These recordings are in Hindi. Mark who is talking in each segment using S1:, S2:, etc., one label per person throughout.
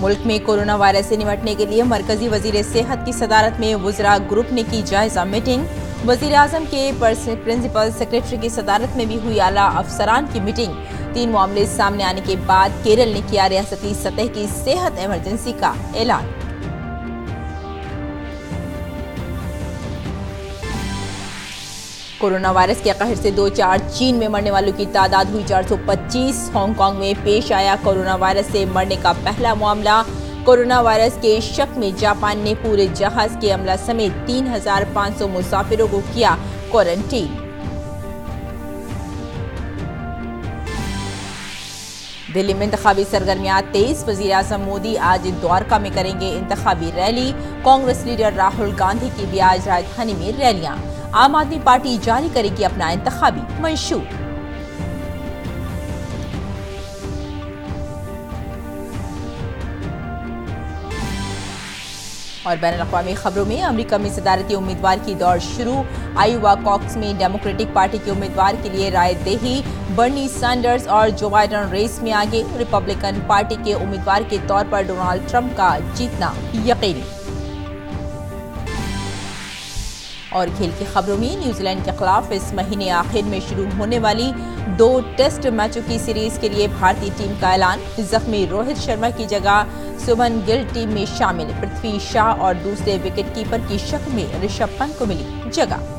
S1: मुल्क में कोरोना वायरस से निपटने के लिए मरकजी वजीर सेहत की सदारत में वुज़रा ग्रुप ने की जायजा मीटिंग। वजीर आजम के प्रिंसिपल सेक्रेटरी की सदारत में भी हुई आला अफसरान की मीटिंग। 3 मामले सामने आने के बाद केरल ने किया रियासती सतह की सेहत इमरजेंसी का ऐलान। कोरोना वायरस के कहर से 2-4 चीन में मरने वालों की तादाद हुई 425। हांगकांग में पेश आया कोरोना वायरस से मरने का पहला मामला। कोरोना वायरस के शक में जापान ने पूरे जहाज के अमला समेत 3,500 मुसाफिरों को किया क्वारंटीन। दिल्ली में इंतखाबी सरगर्मियां तेज। वजीर आजम मोदी आज द्वारका में करेंगे इंतखाबी रैली। कांग्रेस लीडर राहुल गांधी की भी आज राजधानी में रैलियां। आम आदमी पार्टी जारी करेगी अपना इंतखाबी मंशूर। और बैनुल-अक़वामी खबरों में अमेरिका में सदारती उम्मीदवार की दौड़ शुरू। आयोवा कॉक्स में डेमोक्रेटिक पार्टी के उम्मीदवार के लिए राय दही। बर्नी सैंडर्स और जो बाइडेन रेस में आगे। रिपब्लिकन पार्टी के उम्मीदवार के तौर पर डोनाल्ड ट्रंप का जीतना यकीनी। और खेल की खबरों में न्यूजीलैंड के खिलाफ इस महीने आखिर में शुरू होने वाली 2 टेस्ट मैचों की सीरीज के लिए भारतीय टीम का ऐलान। जख्मी रोहित शर्मा की जगह शुभमन गिल टीम में शामिल। पृथ्वी शॉ और दूसरे विकेटकीपर की शक्ल में ऋषभ पंत को मिली जगह।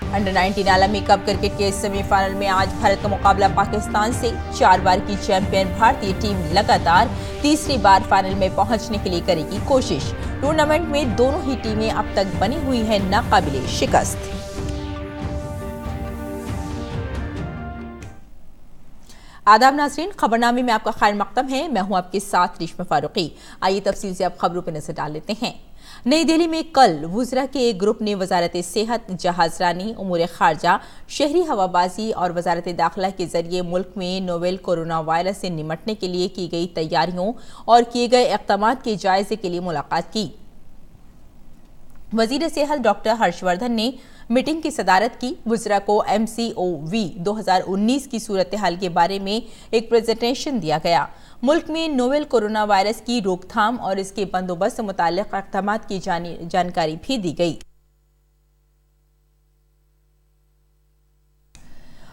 S1: अंडर 19 आलमी कप क्रिकेट के सेमीफाइनल में आज भारत का मुकाबला पाकिस्तान से। 4 बार की चैंपियन भारतीय टीम लगातार तीसरी बार फाइनल में पहुंचने के लिए करेगी कोशिश। टूर्नामेंट में दोनों ही टीमें अब तक बनी हुई हैं नाकाबिले शिकस्त। आदाब नाज़रीन, खबरनामे में आपका खैर मकदम है। मैं हूं आपके साथ रेशमा फारूकी। आइए तफसील से अब खबरों पर नजर डाल लेते हैं। नई दिल्ली में कल वुज़रा के एक ग्रुप ने वजारत सेहत, जहाजरानी, उमूर खारजा, शहरी हवाबाजी और वजारत दाखिला के जरिए मुल्क में नोवेल कोरोना वायरस से निपटने के लिए की गई तैयारियों और किए गए इक़दाम के जायजे के लिए मुलाकात की। वजीर सेहत डॉक्टर हर्षवर्धन ने मीटिंग की सदारत की। वुज़रा को MCOV 2019 की सूरत हाल के बारे में एक प्रेजेंटेशन दिया गया। मुल्क में नोवेल कोरोना वायरस की रोकथाम और इसके बंदोबस्त से मुताल्लिक़ इक़दाम की जानकारी भी दी गई।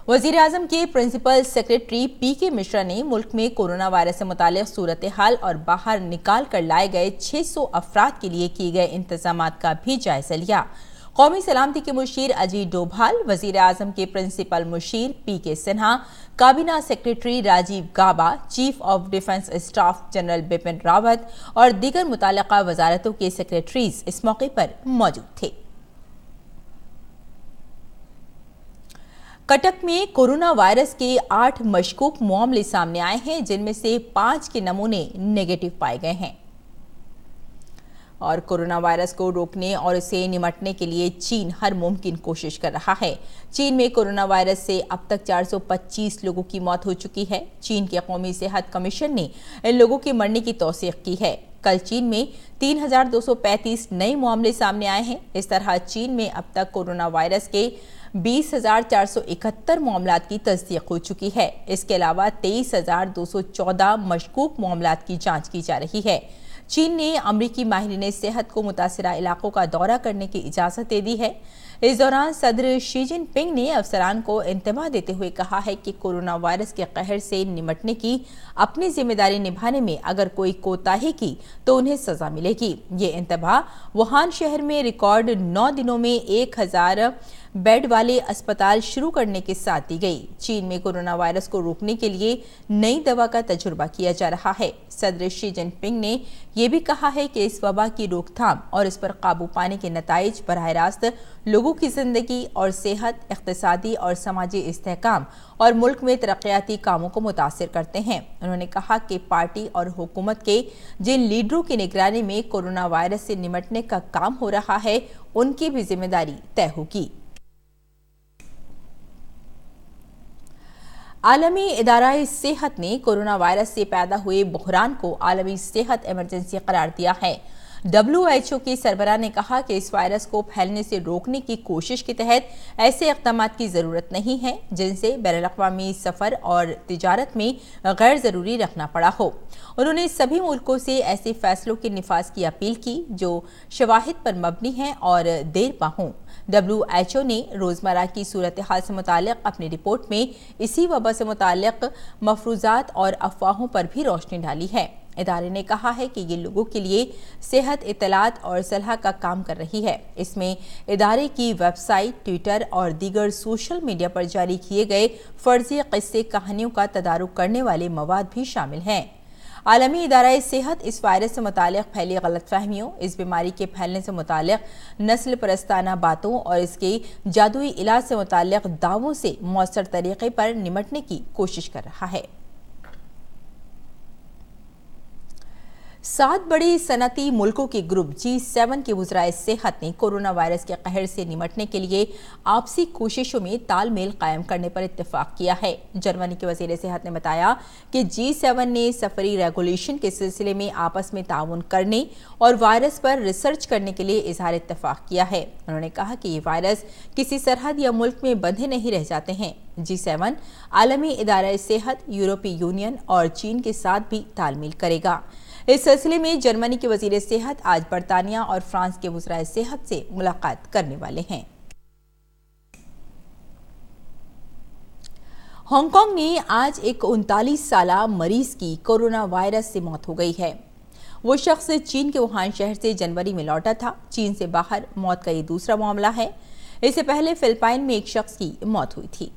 S1: वज़ीर आज़म के प्रिंसिपल सेक्रेटरी PK मिश्रा ने मुल्क में कोरोना वायरस से मुताल्लिक़ सूरत हाल और बाहर निकाल कर लाए गए 600 अफराद के लिए किए गए इंतजामात का भी जायजा लिया। कौमी सलामती के मुशीर अजीत डोभाल, वज़ीर आज़म के प्रिंसिपल मुशीर PK सिन्हा, काबीना secretary Rajiv Gauba, chief of defence staff general Bipin Rawat और दीगर मुताल्लिक़ा वजारतों के सेक्रेटरीज इस मौके पर मौजूद थे। कटक में कोरोना वायरस के 8 मशकूक मामले सामने आए हैं, जिनमें से 5 के नमूने नेगेटिव पाए गए हैं। और कोरोना वायरस को रोकने और इसे निपटने के लिए चीन हर मुमकिन कोशिश कर रहा है। चीन में कोरोना वायरस से अब तक 425 लोगों की मौत हो चुकी है। चीन के कौमी सेहत कमीशन ने इन लोगों के मरने की तौसीक की है। कल चीन में 3,235 नए मामले सामने आए हैं। इस तरह चीन में अब तक कोरोना वायरस के 20,471 मामलात की तस्दीक हो चुकी है। इसके अलावा 23,214 मशकूक मामलात की जांच की जा रही है। चीन ने अमरीकी माहिरीन सेहत को मुतासिरा इलाकों का दौरा करने की इजाज़त दे दी है। इस दौरान सदर शी जिनपिंग ने अफसरान को इंतबाह देते हुए कहा है कि कोरोना वायरस के कहर से निपटने की अपनी जिम्मेदारी निभाने में अगर कोई कोताही की तो उन्हें सजा मिलेगी। ये इंतबाह वुहान शहर में रिकॉर्ड 9 दिनों में 1,000 बेड वाले अस्पताल शुरू करने के साथ दी गई। चीन में कोरोना वायरस को रोकने के लिए नई दवा का तजुर्बा किया जा रहा है। सदर शी जिनपिंग ने यह भी कहा है कि इस वबा की रोकथाम और इस पर काबू पाने के नताइज बराह रास्त लोगों की जिंदगी और सेहत, इक़्तिसादी और समाजी इस्तेहकाम और मुल्क में तरक्याती कामों को मुतासिर करते हैं। उन्होंने कहा कि पार्टी और हुकूमत के जिन लीडरों की निगरानी में कोरोना वायरस से निपटने का काम हो रहा है, उनकी भी जिम्मेदारी तय होगी। आलमी इदारा सेहत ने कोरोना वायरस से पैदा हुए बहरान को आलमी सेहत इमरजेंसी करार दिया है। WHO के सरबराह ने कहा कि इस वायरस को फैलने से रोकने की कोशिश के तहत ऐसे इक़दाम की ज़रूरत नहीं है जिनसे बैनुल-अक़वामी सफ़र और तिजारत में गैर ज़रूरी रखना पड़ा हो। उन्होंने सभी मुल्कों से ऐसे फैसलों के निफाज की अपील की जो शवाहिद पर मबनी हैं और देर पा हों। WHO ने रोज़मर्रा की सूरत हाल से मुतालिक अपनी रिपोर्ट में इसी वबा से मुतालिक मफरूज़ात और अफवाहों पर भी रोशनी डाली है। इदारे ने कहा है कि ये लोगों के लिए सेहत इत्तलात और सलाह का काम कर रही है। इसमें इदारे की वेबसाइट, ट्विटर और दीगर सोशल मीडिया पर जारी किए गए फर्जी किस्से कहानियों का तदारुक करने वाले मवाद भी शामिल हैं। आलमी इदारा सेहत इस वायरस से मुतालिक फैली गलतफहमियों, इस बीमारी के फैलने से मुतालिक नस्ल परस्ताना बातों और इसके जादुई इलाज से मुतालिक दावों से मौसर तरीके पर निमटने की कोशिश कर रहा है। 7 बड़े सनती मुल्कों के ग्रुप G7 के वज़राए सेहत ने कोरोना वायरस के कहर से निमटने के लिए आपसी कोशिशों में तालमेल कायम करने पर इत्तेफाक किया है। जर्मनी के वज़ीर सेहत ने बताया कि G7 ने सफरी रेगुलेशन के सिलसिले में आपस में ताउन करने और वायरस पर रिसर्च करने के लिए इजहार इत्तेफाक किया है। उन्होंने कहा कि ये वायरस किसी सरहद या मुल्क में बंधे नहीं रह जाते हैं। G7 आलमी इदारा सेहत, यूरोपीय यूनियन और चीन के साथ भी तालमेल करेगा। इस सिलसिले में जर्मनी के वज़ीर सेहत आज बरतानिया और फ्रांस के वज़राए सेहत से मुलाकात करने वाले हैं। हांगकांग में आज एक 39 साला मरीज की कोरोना वायरस से मौत हो गई है। वो शख्स चीन के वुहान शहर से जनवरी में लौटा था। चीन से बाहर मौत का ये दूसरा मामला है। इससे पहले फिलिपाइन में एक शख्स की मौत हुई थी।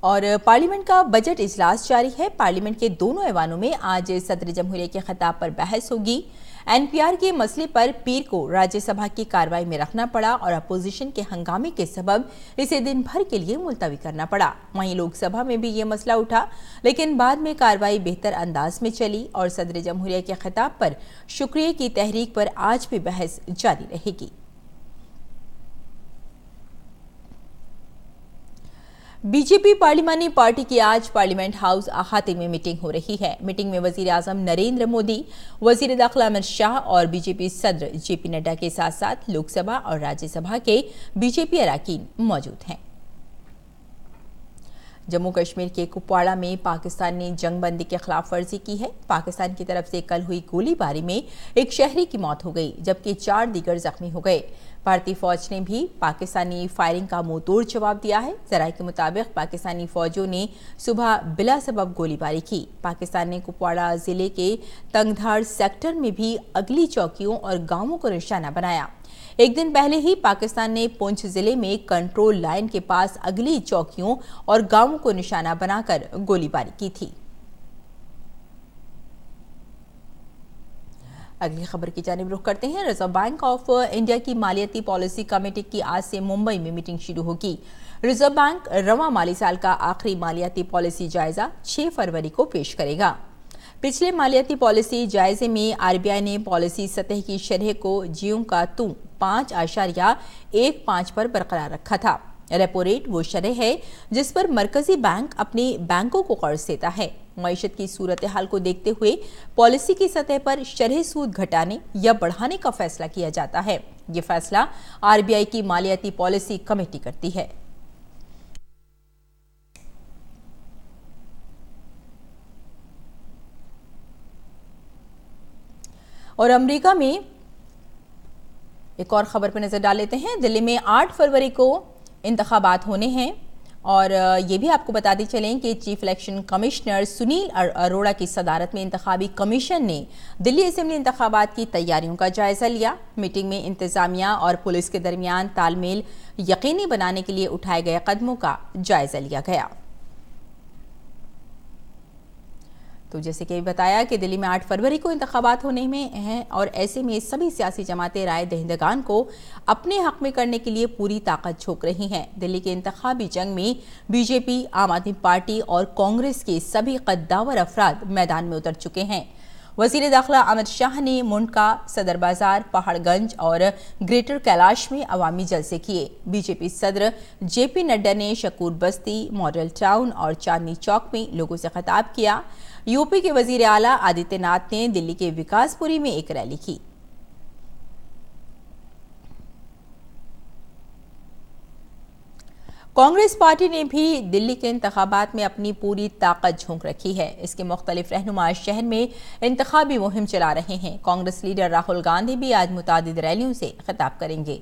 S1: और पार्लियामेंट का बजट इजलास जारी है। पार्लियामेंट के दोनों ऐवानों में आज सदर जमहूरिया के खिताब पर बहस होगी। NPR के मसले पर पीर को राज्यसभा की कार्रवाई में रखना पड़ा और अपोजिशन के हंगामे के सबब इसे दिन भर के लिए मुलतवी करना पड़ा। वहीं लोकसभा में भी ये मसला उठा, लेकिन बाद में कार्रवाई बेहतर अंदाज में चली और सदर जमहूरिया के खिताब पर शुक्रिया की तहरीक पर आज भी बहस जारी रहेगी। बीजेपी पार्लिमानी पार्टी की आज पार्लियामेंट हाउस अहाते में मीटिंग हो रही है। मीटिंग में वजीर आजम नरेंद्र मोदी, वजीर दाखिला अमित शाह और बीजेपी सदर जेपी नड्डा के साथ साथ लोकसभा और राज्यसभा के बीजेपी अरकान मौजूद हैं। जम्मू कश्मीर के कुपवाड़ा में पाकिस्तान ने जंगबंदी के खिलाफ वर्जी की है। पाकिस्तान की तरफ से कल हुई गोलीबारी में एक शहरी की मौत हो गई, जबकि 4 दीगर जख्मी हो गए। भारतीय फौज ने भी पाकिस्तानी फायरिंग का मुंहतोड़ जवाब दिया है। जराये के मुताबिक पाकिस्तानी फौजों ने सुबह बिला सबब गोलीबारी की। पाकिस्तान ने कुपवाड़ा जिले के तंगधार सेक्टर में भी अगली चौकियों और गांवों को निशाना बनाया। एक दिन पहले ही पाकिस्तान ने पुंछ जिले में कंट्रोल लाइन के पास अगली चौकियों और गांवों को निशाना बनाकर गोलीबारी की थी। अगली खबर की जानिब रुख करते हैं। रिजर्व बैंक ऑफ इंडिया की मालियाती पॉलिसी कमेटी की आज से मुंबई में मीटिंग शुरू होगी। रिजर्व बैंक रवां माली साल का आखिरी मालियाती पॉलिसी जायजा 6 फरवरी को पेश करेगा। पिछले मालियाती पॉलिसी जायजे में RBI ने पॉलिसी सतह की शरह को ज्यों का त्यों 5.15 पर बरकरार रखा था। रेपो रेट वो शरह है जिस पर मरकजी बैंक अपने बैंकों को कर्ज देता है। मईशत की सूरत हाल को देखते हुए पॉलिसी की सतह पर शरह सूद घटाने या बढ़ाने का फैसला किया जाता है। ये फैसला RBI की मालियाती पॉलिसी कमेटी करती है। और अमेरिका में एक और खबर पर नजर डाल लेते हैं। दिल्ली में 8 फरवरी को इंतखाबात होने हैं और ये भी आपको बताते चलें कि chief election commissioner Sunil Arora की सदारत में इंतखाबी कमीशन ने दिल्ली असेंबली इंतखाबात की तैयारियों का जायजा लिया। मीटिंग में इंतजामिया और पुलिस के दरमियान तालमेल यकीनी बनाने के लिए उठाए गए कदमों का जायजा लिया गया। तो जैसे कि बताया कि दिल्ली में 8 फरवरी को इंतखाबात होने में हैं और ऐसे में सभी सियासी जमातें राय दहिंदगान को अपने हक में करने के लिए पूरी ताकत झोंक रही हैं। दिल्ली के इंतखाबी जंग में BJP, आम आदमी पार्टी और कांग्रेस के सभी कद्दावर अफराद मैदान में उतर चुके हैं। वजीर दाखिला अमित शाह ने मुंडका, सदर बाजार, पहाड़गंज और ग्रेटर कैलाश में अवामी जलसे किए। बीजेपी सदर जेपी नड्डा ने शकूर बस्ती, मॉडल टाउन और चांदनी चौक में लोगों से खिताब किया। यूपी के वजीर आला आदित्यनाथ ने दिल्ली के विकासपुरी में एक रैली की। कांग्रेस पार्टी ने भी दिल्ली के इंतखाबात में अपनी पूरी ताकत झोंक रखी है। इसके मुख्तलिफ रहनुमा शहर में इंतखाबी मुहिम चला रहे हैं। कांग्रेस लीडर राहुल गांधी भी आज मुतादिद रैलियों से खिताब करेंगे।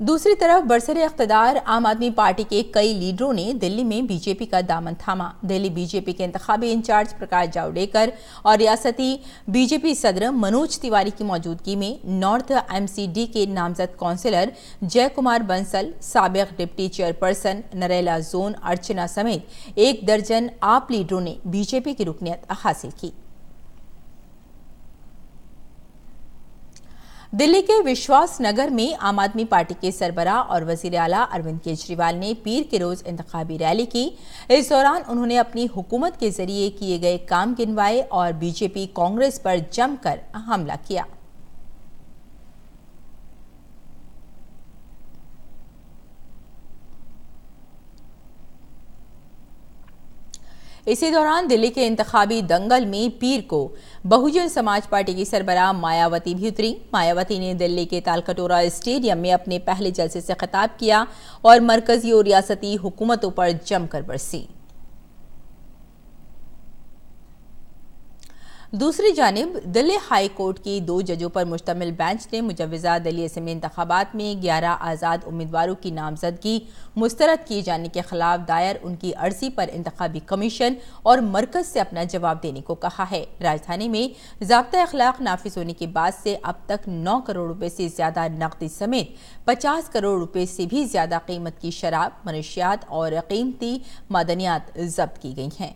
S1: दूसरी तरफ बरसरे इख्तिदार आम आदमी पार्टी के कई लीडरों ने दिल्ली में बीजेपी का दामन थामा। दिल्ली बीजेपी के इंतखाबी इंचार्ज प्रकाश जावड़ेकर और रियासती बीजेपी सदर मनोज तिवारी की मौजूदगी में नॉर्थ एमसीडी के नामजद काउंसिलर जय कुमार बंसल, साबिक डिप्टी चेयरपर्सन नरेला जोन अर्चना समेत 1 दर्जन आप लीडरों ने बीजेपी की रुकनियत हासिल की। दिल्ली के विश्वास नगर में आम आदमी पार्टी के सरबराह और वजीर आला अरविंद केजरीवाल ने पीर के रोज इंतखाबी रैली की। इस दौरान उन्होंने अपनी हुकूमत के जरिए किए गए काम गिनवाए और बीजेपी कांग्रेस पर जमकर हमला किया। इसी दौरान दिल्ली के इंतखाबी दंगल में पीर को बहुजन समाज पार्टी की सरबराह मायावती भी उतरी। मायावती ने दिल्ली के तालकटोरा स्टेडियम में अपने पहले जलसे से खिताब किया और मरकजी और रियासती हुकूमतों पर जमकर बरसी। दूसरी जानिब दिल्ली हाई कोर्ट की 2 जजों पर मुश्तमिल बेंच ने मुजव्वजा दिल्ली असेंबली इंतखाबात में 11 आज़ाद उम्मीदवारों की नामजदगी मुस्तरद किए जाने के खिलाफ दायर उनकी अर्जी पर इंतखाबी कमीशन और मरकज से अपना जवाब देने को कहा है। राजधानी में ज़ाब्ता अखलाक नाफिज होने के बाद से अब तक 9 करोड़ रुपए से ज्यादा नकदी समेत 50 करोड़ रुपए से भी ज्यादा कीमत की शराब, मनशियात और कीमती मादनियात जब्त की गई हैं।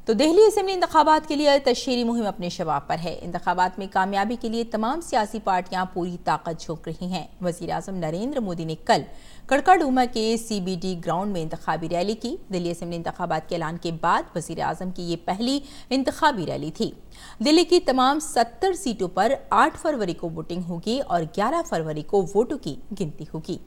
S1: तो दिल्ली असेंबली इंतखाबात के लिए तशहीरी मुहिम अपने शबाब पर है। इंतखाबात में कामयाबी के लिए तमाम सियासी पार्टियां पूरी ताकत झोंक रही हैं। वज़ीर आज़म नरेंद्र मोदी ने कल कड़काडूमा के CBD ग्राउंड में इंतखाबी रैली की। दिल्ली असेंबली इंतखाबात के ऐलान के बाद वज़ीर आज़म की ये पहली इंतखाबी रैली थी। दिल्ली की तमाम 70 सीटों पर 8 फरवरी को वोटिंग होगी और 11 फरवरी को वोटों की गिनती होगी।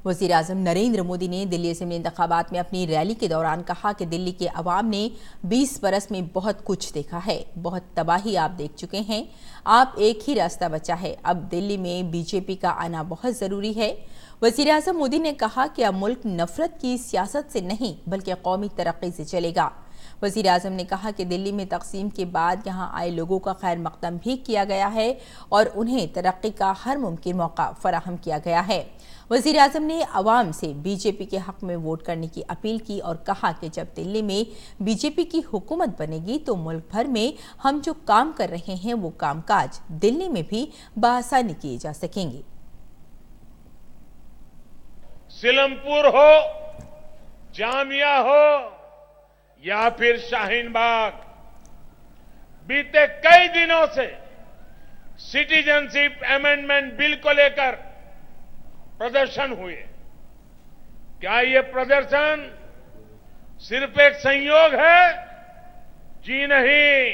S1: वज़ीर आज़म नरेंद्र मोदी ने दिल्ली असेंबली इंतखाबात में अपनी रैली के दौरान कहा कि दिल्ली के अवाम ने 20 बरस में बहुत कुछ देखा है, बहुत तबाही आप देख चुके हैं। आप एक ही रास्ता बचा है, अब दिल्ली में बीजेपी का आना बहुत ज़रूरी है। वज़ीर आज़म मोदी ने कहा कि अब मुल्क नफरत की सियासत से नहीं बल्कि कौमी तरक्की से चलेगा। वज़ीर आज़म ने कहा कि दिल्ली में तकसीम के बाद यहाँ आए लोगों का खैर मकदम भी किया गया है और उन्हें तरक्की का हर मुमकिन मौका फराहम किया गया है। वज़ीर आज़म ने अवाम से बीजेपी के हक में वोट करने की अपील की और कहा कि जब दिल्ली में बीजेपी की हुकूमत बनेगी तो मुल्क भर में हम जो काम कर रहे हैं वो कामकाज दिल्ली में भी बआसानी किए जा सकेंगे।
S2: सिलमपुर हो, जामिया हो या फिर शाहीन बाग, बीते कई दिनों से सिटीजनशिप अमेंडमेंट बिल को लेकर प्रदर्शन हुए। क्या ये प्रदर्शन सिर्फ एक संयोग है? जी नहीं,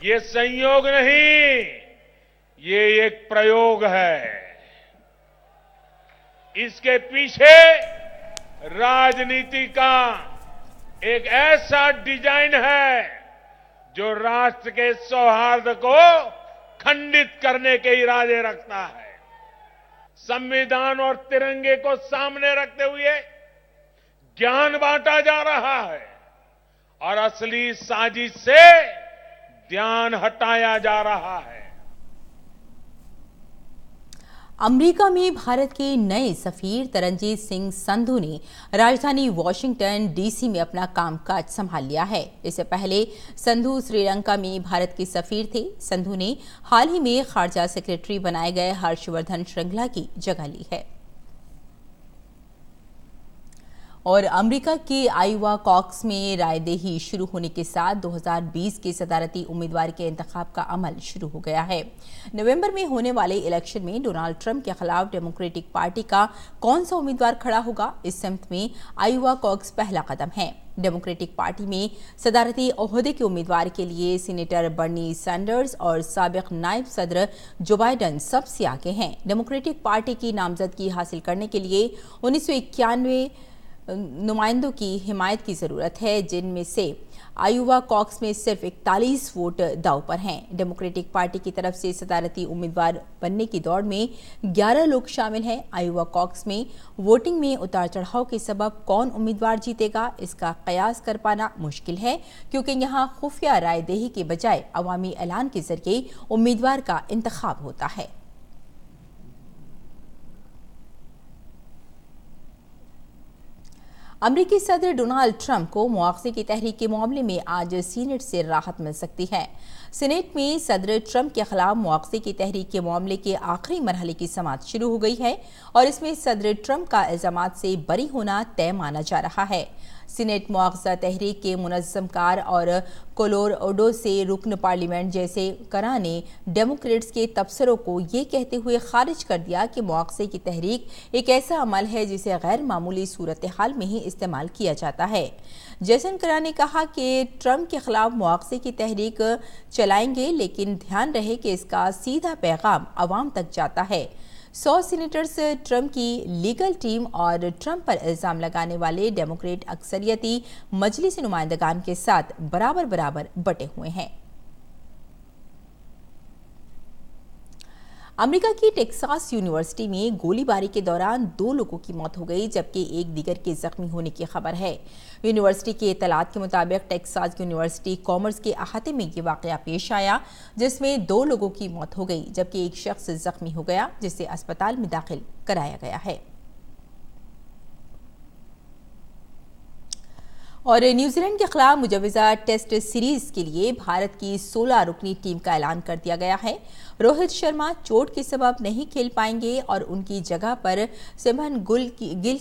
S2: ये संयोग नहीं, ये एक प्रयोग है। इसके पीछे राजनीति का एक ऐसा डिजाइन है जो राष्ट्र के सौहार्द को खंडित करने के इरादे रखता है। संविधान और तिरंगे को सामने रखते हुए ज्ञान बांटा जा रहा है और असली साजिश से ध्यान हटाया जा रहा है।
S1: अमेरिका में भारत के नए सफीर तरनजीत सिंह संधू ने राजधानी वॉशिंगटन DC में अपना कामकाज संभाल लिया है। इससे पहले संधू श्रीलंका में भारत के सफीर थे। संधू ने हाल ही में खारजा सेक्रेटरी बनाए गए हर्षवर्धन श्रृंगला की जगह ली है। और अमेरिका के आयोवा कॉक्स में रायदही शुरू होने के साथ 2020 के सदारती उम्मीदवार के इंतखाब का अमल शुरू हो गया है। नवंबर में होने वाले इलेक्शन में डोनाल्ड ट्रंप के खिलाफ डेमोक्रेटिक पार्टी का कौन सा उम्मीदवार खड़ा होगा, इस समित में आयोवा कॉक्स पहला कदम है। डेमोक्रेटिक पार्टी में सदारती ओहदे के उम्मीदवार के लिए सीनेटर बर्नी सैंडर्स और साबिक नायब सदर जो बाइडन सबसे आगे हैं। डेमोक्रेटिक पार्टी की नामजदगी हासिल करने के लिए 1991 नुमाइंदों की हिमायत की जरूरत है, जिनमें से आयोवा कॉक्स में सिर्फ 41 वोट दांव पर हैं। डेमोक्रेटिक पार्टी की तरफ से सदारती उम्मीदवार बनने की दौड़ में 11 लोग शामिल हैं। आयोवा कॉक्स में वोटिंग में उतार चढ़ाव के सबब कौन उम्मीदवार जीतेगा, इसका कयास कर पाना मुश्किल है, क्योंकि यहां खुफिया रायदही के बजाय अवामी ऐलान के जरिए उम्मीदवार का इंतखाब होता है। अमेरिकी सदर डोनाल्ड ट्रंप को मुआवजे की तहरीक के मामले में आज सीनेट से राहत मिल सकती है। सीनेट में सदर ट्रंप के खिलाफ मुआवजे की तहरीक के मामले के आखिरी मरहले की समाअत शुरू हो गई है और इसमें सदर ट्रंप का इल्जामात से बरी होना तय माना जा रहा है। सीनेट मुआवजा तहरीक के मुनज़्ज़मकार और कोलोराडो से रुकन पार्लियामेंट जैसे करा ने डेमोक्रेट्स के तबसरों को ये कहते हुए खारिज कर दिया कि मुआवजे की तहरीक एक ऐसा अमल है जिसे गैर मामूली सूरत हाल में ही इस्तेमाल किया जाता है। जैसन करा ने कहा कि ट्रंप के खिलाफ मुआवजे की तहरीक चलाएंगे, लेकिन ध्यान रहे कि इसका सीधा पैगाम अवाम तक जाता है। 100 सीनेटर्स ट्रंप की लीगल टीम और ट्रंप पर इल्जाम लगाने वाले डेमोक्रेट अक्सरियती मजलिस नुमाइंदगान के साथ बराबर बराबर बटे हुए हैं। अमेरिका की टेक्सास यूनिवर्सिटी में गोलीबारी के दौरान 2 लोगों की मौत हो गई, जबकि एक दीगर के जख्मी होने की खबर है। यूनिवर्सिटी के इत्तलात के मुताबिक टेक्सास यूनिवर्सिटी कॉमर्स के अहाते में ये वाकया पेश आया, जिसमें 2 लोगों की मौत हो गई, जबकि एक शख्स जख्मी हो गया, जिसे अस्पताल में दाखिल कराया गया है। और न्यूजीलैंड के खिलाफ मुजवजा टेस्ट सीरीज के लिए भारत की 16 रुकनी टीम का ऐलान कर दिया गया है। रोहित शर्मा चोट के सबब नहीं खेल पाएंगे और उनकी जगह पर सिमरन गिल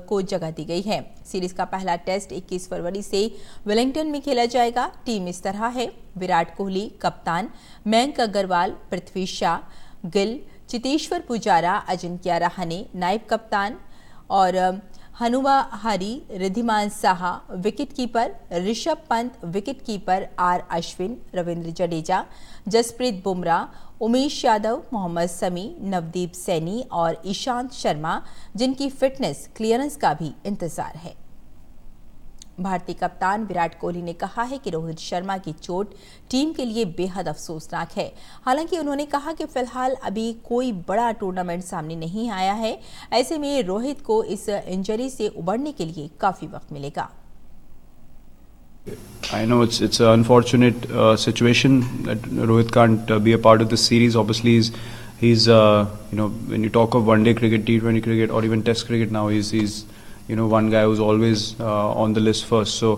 S1: को जगह दी गई है। सीरीज का पहला टेस्ट 21 फरवरी से वेलिंगटन में खेला जाएगा। टीम इस तरह है: विराट कोहली कप्तान, मयंक अग्रवाल, पृथ्वी शा, गिल, चेतेश्वर पुजारा, अजिंक्य रहाणे नायब कप्तान और Hanuma Vihari, Wriddhiman Saha wicket keeper, Rishabh Pant wicket keeper, R Ashwin, Ravindra Jadeja, Jasprit Bumrah, Umesh Yadav, Mohammed Shami, Navdeep Saini और ईशांत शर्मा, जिनकी फिटनेस क्लियरेंस का भी इंतजार है। भारतीय कप्तान विराट कोहली ने कहा है कि रोहित शर्मा की चोट टीम के लिए बेहद अफसोसनाक है। हालांकि उन्होंने कहा कि फिलहाल अभी कोई बड़ा टूर्नामेंट सामने नहीं आया है। ऐसे में रोहित को इस इंजरी से उबरने के लिए काफी वक्त मिलेगा।
S3: I know it's an unfortunate situation that Rohit can't be a part of this series. Obviously, he's when you talk of one-day cricket, T20 cricket, or even Test cricket now, he's one guy who's always on the list first. So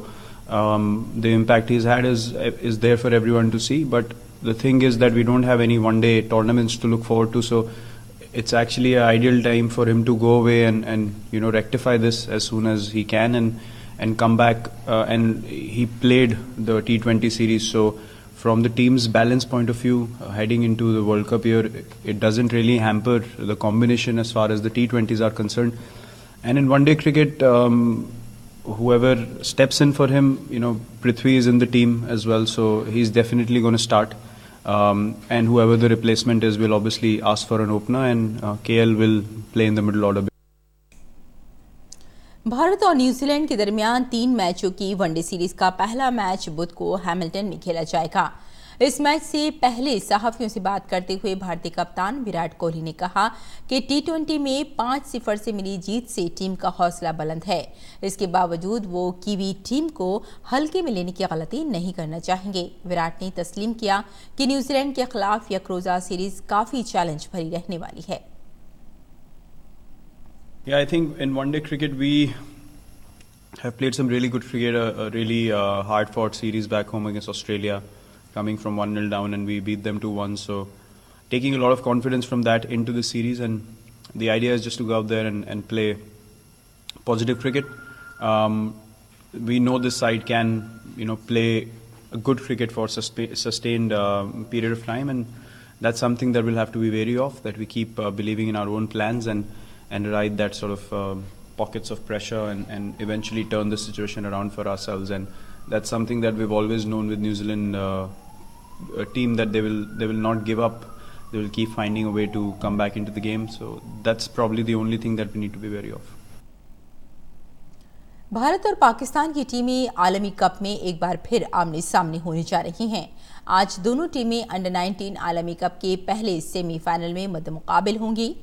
S3: the impact he's had is there for everyone to see. But the thing is that we don't have any one-day tournaments to look forward to. So it's actually an ideal time for him to go away and rectify this as soon as he can and come back. And he played the T20 series. So from the team's balance point of view, heading into the World Cup year, it doesn't really hamper the combination as far as the T20s are concerned. And in one-day cricket, whoever steps in for him, Prithvi is in the team as well, so he's definitely going to start. And whoever the replacement is will obviously ask for an opener, and KL will play in the middle order.
S1: Bharat और न्यूजीलैंड के दरमियान 3 मैचों की वनडे सीरीज का पहला मैच बुध को हैमिल्टन में खेला जाएगा। इस मैच से पहले सहाफियों से बात करते हुए भारतीय कप्तान विराट कोहली ने कहा कि T20 में 5-0 से मिली जीत से टीम का हौसला बुलंद है। इसके बावजूद वो कीवी टीम को हल्के में लेने की गलती नहीं करना चाहेंगे। विराट ने तस्लीम किया कि न्यूजीलैंड के खिलाफ यकरोजा सीरीज काफी चैलेंज भरी रहने वाली है।
S3: Yeah, I think in one-day cricket we have played some really good cricket, a really hard-fought series back home against Australia, coming from 1-0 down, and we beat them 2-1. So taking a lot of confidence from that into the series, and the idea is just to go out there and play positive cricket. We know this side can, play a good cricket for sustained period of time, and that's something that we'll have to be wary of, that we keep believing in our own plans and ride that sort of pockets of pressure and eventually turn the situation around for ourselves. And that's something that we've always known with New Zealand, a team that they will not give up. They will keep finding a way to come back into the game. So that's probably the only thing that we need to be wary of.
S1: Bharat और पाकिस्तान की टीमें आलमी कप में एक बार फिर आमने सामने होने जा रही हैं। आज दोनों टीमें अंडर 19 आलमी कप के पहले सेमीफाइनल में मद्देमुकाबिल होंगी।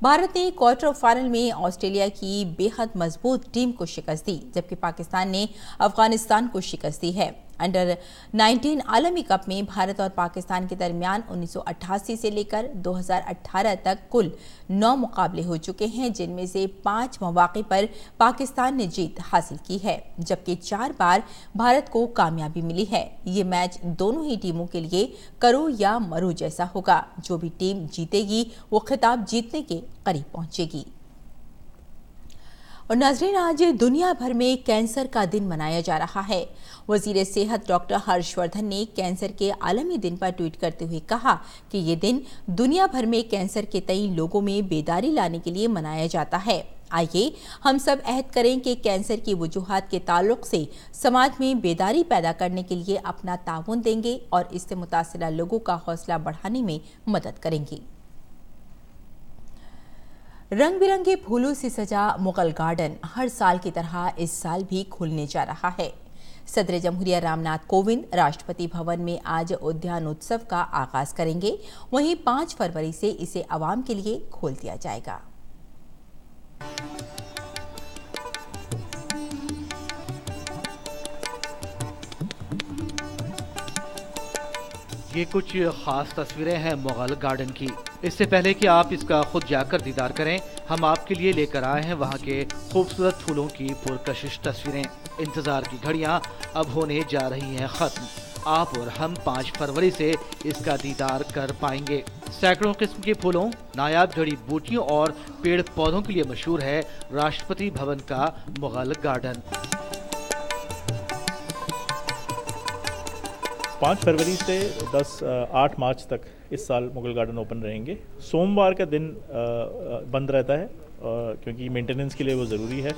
S1: भारत ने क्वार्टर फाइनल में ऑस्ट्रेलिया की बेहद मजबूत टीम को शिकस्त दी, जबकि पाकिस्तान ने अफगानिस्तान को शिकस्त दी है। अंडर 19 आलमी कप में भारत और पाकिस्तान के दरमियान 1988 से लेकर 2018 तक कुल 9 मुकाबले हो चुके हैं, जिनमें से 5 मौके पर पाकिस्तान ने जीत हासिल की है, जबकि 4 बार भारत को कामयाबी मिली है। ये मैच दोनों ही टीमों के लिए करो या मरो जैसा होगा। जो भी टीम जीतेगी वो खिताब जीतने के करीब पहुंचेगी। और नाज़रीन, आज दुनिया भर में कैंसर का दिन मनाया जा रहा है। वजीर सेहत डॉक्टर हर्षवर्धन ने कैंसर के आलमी दिन पर ट्वीट करते हुए कहा कि ये दिन दुनिया भर में कैंसर के तई लोगों में बेदारी लाने के लिए मनाया जाता है। आइए हम सब अहद करें कि कैंसर की वजूहात के ताल्लुक से समाज में बेदारी पैदा करने के लिए अपना ताउन देंगे और इससे मुतासिरा लोगों का हौसला बढ़ाने में मदद करेंगे। रंग बिरंगे फूलों से सजा मुगल गार्डन हर साल की तरह इस साल भी खुलने जा रहा है। सदर जमहूरिया रामनाथ कोविंद राष्ट्रपति भवन में आज उद्यानोत्सव का आगाज करेंगे। वहीं 5 फरवरी से इसे आवाम के लिए खोल दिया जाएगा।
S4: ये कुछ खास तस्वीरें हैं मुगल गार्डन की। इससे पहले कि आप इसका खुद जाकर दीदार करें, हम आपके लिए लेकर आए हैं वहाँ के खूबसूरत फूलों की पुरकशिश तस्वीरें। इंतजार की घड़ियाँ अब होने जा रही हैं खत्म। आप और हम 5 फरवरी से इसका दीदार कर पाएंगे। सैकड़ों किस्म के फूलों, नायाब जड़ी बूटियों और पेड़ पौधों के लिए मशहूर है राष्ट्रपति भवन का मुगल गार्डन।
S5: 5 फरवरी से 8 मार्च तक इस साल मुगल गार्डन ओपन रहेंगे। सोमवार का दिन बंद रहता है क्योंकि मेंटेनेंस के लिए वो ज़रूरी है।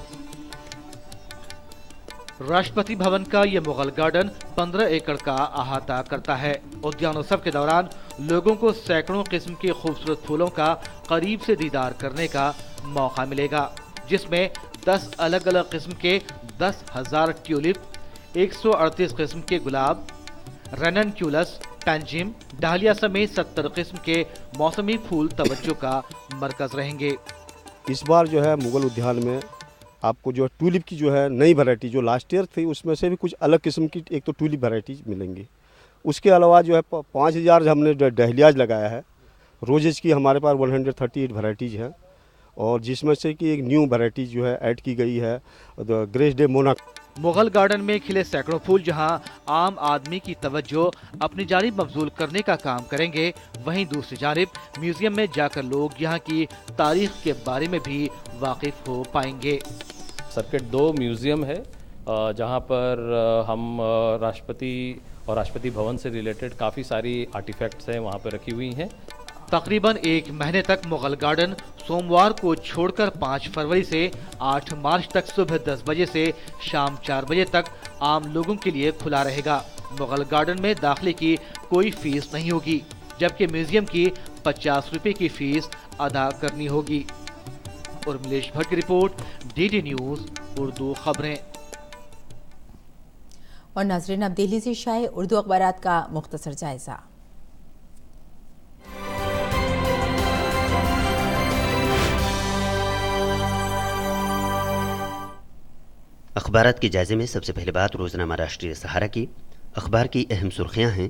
S4: राष्ट्रपति भवन का ये मुगल गार्डन 15 एकड़ का अहाता करता है। उद्यानोत्सव के दौरान लोगों को सैकड़ों किस्म के खूबसूरत फूलों का करीब से दीदार करने का मौका मिलेगा, जिसमें 10 अलग अलग किस्म के 10,000 ट्यूलिप, 138 किस्म के गुलाब, रेननक्यूलस, पैंजिम, डालिया समेत 70 किस्म के मौसमी फूल तवज्जो का मरकज रहेंगे।
S6: इस बार जो है मुगल उद्यान में आपको जो ट्यूलिप की जो है नई वैरायटी जो लास्ट ईयर थी उसमें से भी कुछ अलग किस्म की एक तो ट्यूलिप वैरायटीज मिलेंगी। उसके अलावा जो है 5,000 हमने डहलियाज लगाया है। रोजेज की हमारे पास 138 वैरायटीज़ हैं और जिसमें से कि एक न्यू वैरायटी जो है ऐड की गई है ग्रेस डे मोनाक।
S4: मुगल गार्डन में खिले सैकड़ों फूल जहां आम आदमी की तवज्जो अपनी जानिब मबजूल करने का काम करेंगे, वहीं दूसरी जानिब म्यूजियम में जाकर लोग यहां की तारीख के बारे में भी वाकिफ हो पाएंगे।
S7: सर्किट 2 म्यूजियम है जहां पर हम राष्ट्रपति और राष्ट्रपति भवन से रिलेटेड काफ़ी सारी आर्टिफैक्ट्स हैं वहां पर रखी हुई हैं।
S4: तकरीबन 1 महीने तक मुगल गार्डन सोमवार को छोड़कर 5 फरवरी से 8 मार्च तक सुबह 10 बजे से शाम 4 बजे तक आम लोगों के लिए खुला रहेगा। मुगल गार्डन में दाखिले की कोई फीस नहीं होगी, जबकि म्यूजियम की 50 रुपए की फीस अदा करनी होगी। उर्मिलेश भट्ट की रिपोर्ट, डीडी न्यूज़ उर्दू खबरें।
S1: और नाज़रीन, अब दिल्ली से शाये उर्दू अखबारात का मुख्तसर जायजा।
S8: अखबारात के जायजे में सबसे पहले बात रोज़नामा राष्ट्रीय सहारा की। अखबार की अहम सुर्खियां हैं।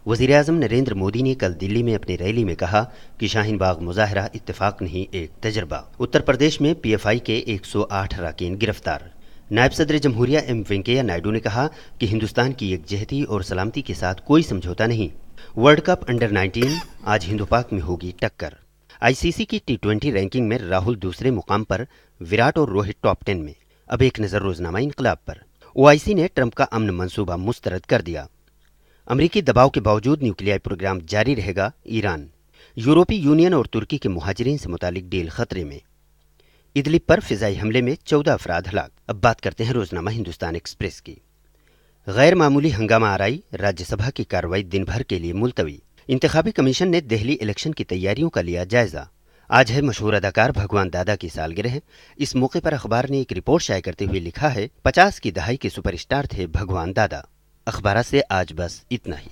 S8: वज़ीर-ए-आज़म नरेंद्र मोदी ने कल दिल्ली में अपनी रैली में कहा कि शाहीन बाग मुजाहरा इत्तेफाक नहीं एक तजर्बा। उत्तर प्रदेश में PFI के 108 अरकान गिरफ्तार। नायब सदर जमहूरिया एम वेंकैया नायडू ने कहा कि हिंदुस्तान की यकजहती और सलामती के साथ कोई समझौता नहीं। वर्ल्ड कप अंडर 19 आज हिंदू पाक में होगी टक्कर। ICC की T20 रैंकिंग में राहुल दूसरे मुकाम पर, विराट और रोहित टॉप 10 में। अब एक नज़र रोजनामा इनकलाब पर। ओआईसी ने ट्रंप का अमन मंसूबा मुस्तरद कर दिया। अमरीकी दबाव के बावजूद न्यूक्लियर प्रोग्राम जारी रहेगा। ईरान, यूरोपीय यूनियन और तुर्की के मुहाजिरीन से मुतालिक डील खतरे में। इदलिब पर फिजाई हमले में 14 अफराद हलाक। अब बात करते हैं रोजनामा हिंदुस्तान एक्सप्रेस की। गैर मामूली हंगामा आराई, राज्यसभा की कार्रवाई दिन भर के लिए मुलतवी। इंतखाबी कमीशन ने दिल्ली इलेक्शन की तैयारियों का लिया जायजा। आज है मशहूर अदाकार भगवान दादा की सालगिरह। इस मौके पर अखबार ने एक रिपोर्ट शाये करते हुए लिखा है, 50 की दहाई के सुपरस्टार थे भगवान दादा। अखबार से आज बस इतना ही।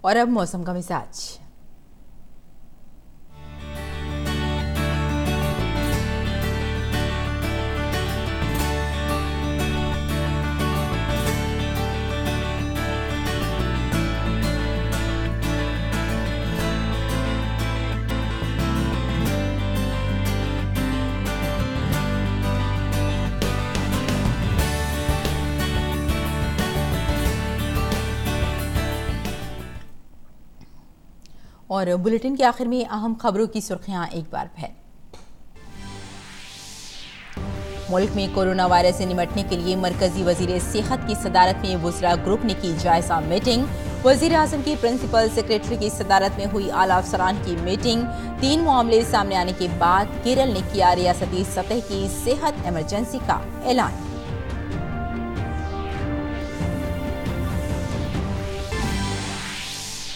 S1: और अब मौसम का मिजाज। और बुलेटिन के आखिर में अहम खबरों की सुर्खियां एक बार फिर। मुल्क में कोरोना वायरस से निपटने के लिए मरकजी वजीर सेहत की सदारत में वुज़रा ग्रुप ने की जायजा मीटिंग। वजीर आजम की प्रिंसिपल सेक्रेटरी की सदारत में हुई आला अफसरान की मीटिंग। 3 मामले सामने आने के बाद केरल ने किया रियासती सतह की सेहत इमरजेंसी का ऐलान।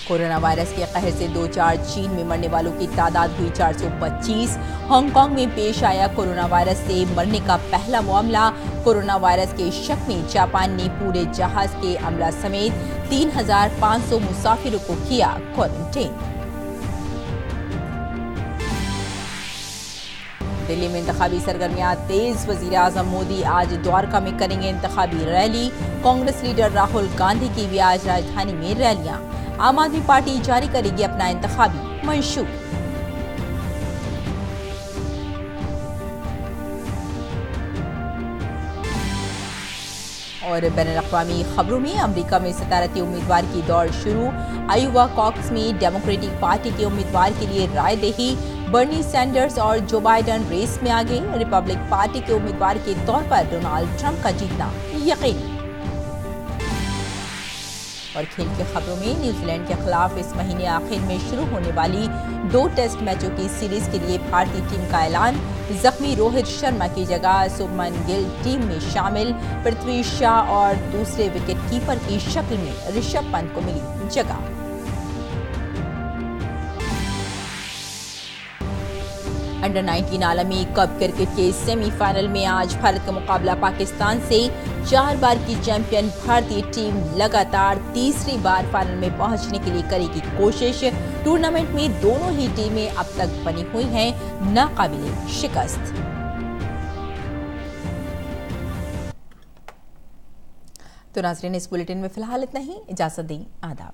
S1: कोरोना वायरस के कहर से 2-4 चीन में मरने वालों की तादाद हुई 425। हांगकांग में पेश आया कोरोना वायरस से मरने का पहला मामला। कोरोना वायरस के शक में जापान ने पूरे जहाज के अमला समेत 3500 मुसाफिरों को किया क्वारंटीन। दिल्ली में इंतखाबी सरगर्मियां तेज। वजीर आजम मोदी आज द्वारका में करेंगे इंतखाबी रैली। कांग्रेस लीडर राहुल गांधी की भी आज राजधानी में रैलियां। आम आदमी पार्टी जारी करेगी अपना इंतखाबी मंशूर। और बैनुल-अक़वामी खबरों में अमेरिका में सदारती उम्मीदवार की दौड़ शुरू। आयोवा कॉकस में डेमोक्रेटिक पार्टी के उम्मीदवार के लिए रायदही। बर्नी सैंडर्स और जो बाइडेन रेस में आगे। रिपब्लिक पार्टी के उम्मीदवार के तौर पर डोनाल्ड ट्रंप का जीतना यकीनी। और खेल की खबरों में न्यूजीलैंड के खिलाफ इस महीने आखिर में शुरू होने वाली 2 टेस्ट मैचों की सीरीज के लिए भारतीय टीम का ऐलान। जख्मी रोहित शर्मा की जगह शुभमन गिल टीम में शामिल। पृथ्वी शॉ और दूसरे विकेट कीपर की शक्ल में ऋषभ पंत को मिली जगह। अंडर 19 आलमी कप क्रिकेट के सेमीफाइनल में आज भारत का मुकाबला पाकिस्तान से। 4 बार की चैंपियन भारतीय टीम लगातार तीसरी बार फाइनल में पहुंचने के लिए करेगी कोशिश। टूर्नामेंट में दोनों ही टीमें अब तक बनी हुई हैं नाकाबिले शिकस्त। तो नाज़रीन, इस बुलेटिन में फिलहाल इतना ही। इजाजत दें, आदाब।